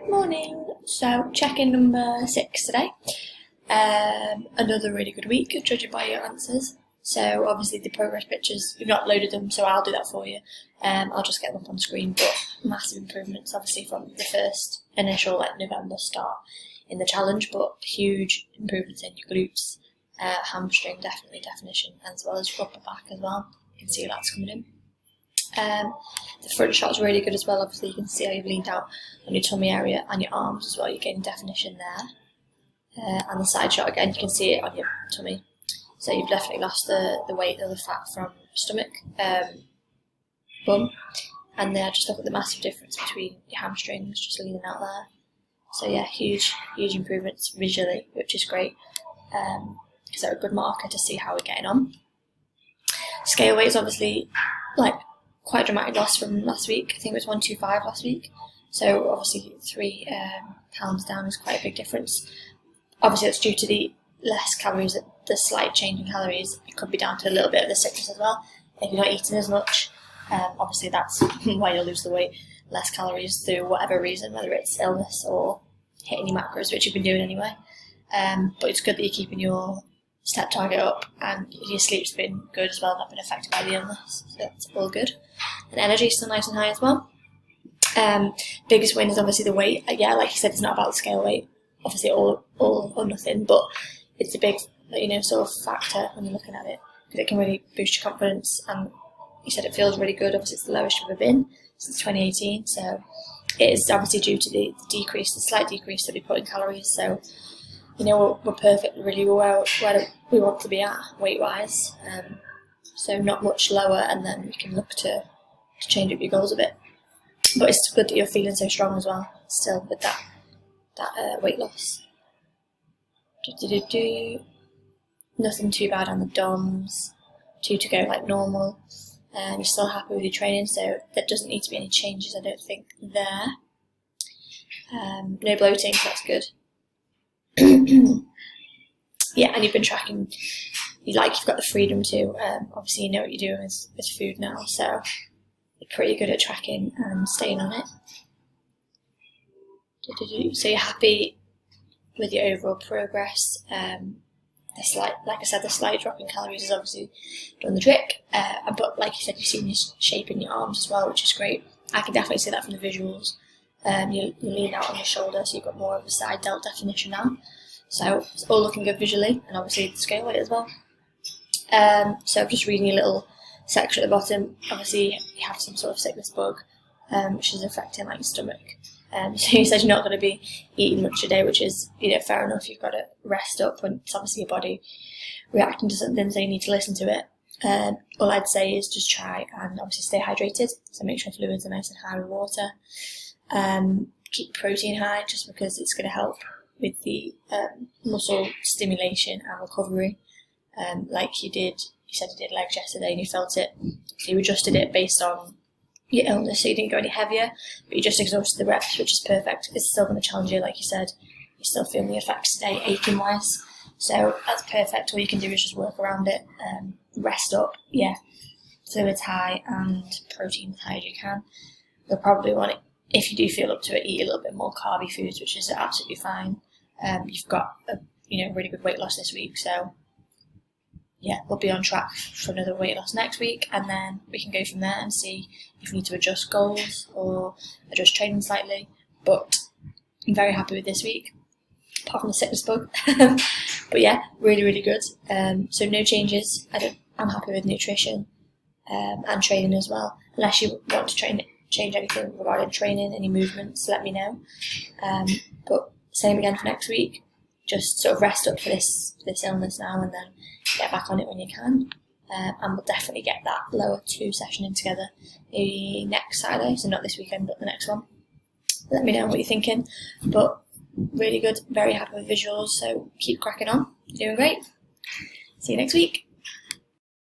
Morning. So, check-in number 6 today. Another really good week, judging by your answers. So, obviously, the progress pictures, you've not loaded them, so I'll do that for you. I'll just get them up on screen, but massive improvements, obviously, from the first initial November start in the challenge, but huge improvements in your glutes, hamstring, definitely definition, as well as your upper back as well. You can see that's coming in. The front shot is really good as well. Obviously, you can see how you've leaned out on your tummy area and your arms as well. You're getting definition there. And the side shot, again, you can see it on your tummy. So you've definitely lost the weight or the fat from your stomach, bum. And then just look at the massive difference between your hamstrings, just leaning out there. So yeah, huge improvements visually, which is great. Because they're a good marker to see how we're getting on. Scale weight is obviously quite a dramatic loss from last week. I think it was 125 last week. So obviously 3 pounds down is quite a big difference. Obviously that's due to the less calories, the slight change in calories. It could be down to a little bit of the sickness as well. If you're not eating as much, obviously that's why you'll lose the weight. Less calories through whatever reason, whether it's illness or hitting your macros, which you've been doing anyway. But it's good that you're keeping your step target up and your sleep's been good as well, not been affected by the illness, so that's all good. And energy is still nice and high as well. Biggest win is obviously the weight. Yeah, like you said, it's not about the scale weight, obviously all or nothing, but it's a big sort of factor when you're looking at it, because it can really boost your confidence. And you said it feels really good. Obviously it's the lowest you've ever been since 2018, so it is obviously due to the slight decrease that we put in calories. So we're perfect, really, where we want to be at weight-wise. So not much lower, and then you can look to change up your goals a bit. But it's good that you're feeling so strong as well, still, with that weight loss. Nothing too bad on the DOMs, 2 to go like normal. You're still happy with your training, so there doesn't need to be any changes, I don't think, there. No bloating, so that's good. Yeah, and you've been tracking, you've got the freedom to, obviously you know what you're doing with food now, so you're pretty good at tracking and staying on it. So you're happy with your overall progress. The slight drop in calories has obviously done the trick, but like you said, you've seen your shape in your arms as well, which is great. I can definitely see that from the visuals. You lean out on your shoulder, so you've got more of a side delt definition now. So it's all looking good visually, and obviously the scale weight as well. So just reading your little section at the bottom, obviously you have some sort of sickness bug, which is affecting your stomach. So you said you're not going to be eating much today, which is fair enough. You've got to rest up when it's obviously your body reacting to something, so you need to listen to it. All I'd say is just try and obviously stay hydrated, so make sure fluids are nice and high with water. Keep protein high, just because it's going to help with the muscle stimulation and recovery. Like you said you did legs yesterday and you felt it, so you adjusted it based on your illness, so you didn't go any heavier, but you just exhausted the reps, which is perfect. It's still going to challenge you, like you said. You're still feeling the effects today, aching wise, so that's perfect. All you can do is just work around it, rest up, fluids high and protein as high as you can. You'll probably want it, if you do feel up to it, eat a little bit more carby foods, which is absolutely fine. You've got a really good weight loss this week, so yeah, we'll be on track for another weight loss next week, and then we can go from there and see if we need to adjust goals or adjust training slightly. But I'm very happy with this week, apart from the sickness bug. But yeah, really good. So no changes. I'm happy with nutrition and training as well. Unless you want to change anything regarding training, any movements, let me know. But same again for next week. Just sort of rest up for this illness now, and then get back on it when you can. And we'll definitely get that lower 2 session in together maybe next Saturday, so not this weekend but the next one. Let me know what you're thinking. But really good, very happy with visuals, so keep cracking on. You're doing great. See you next week.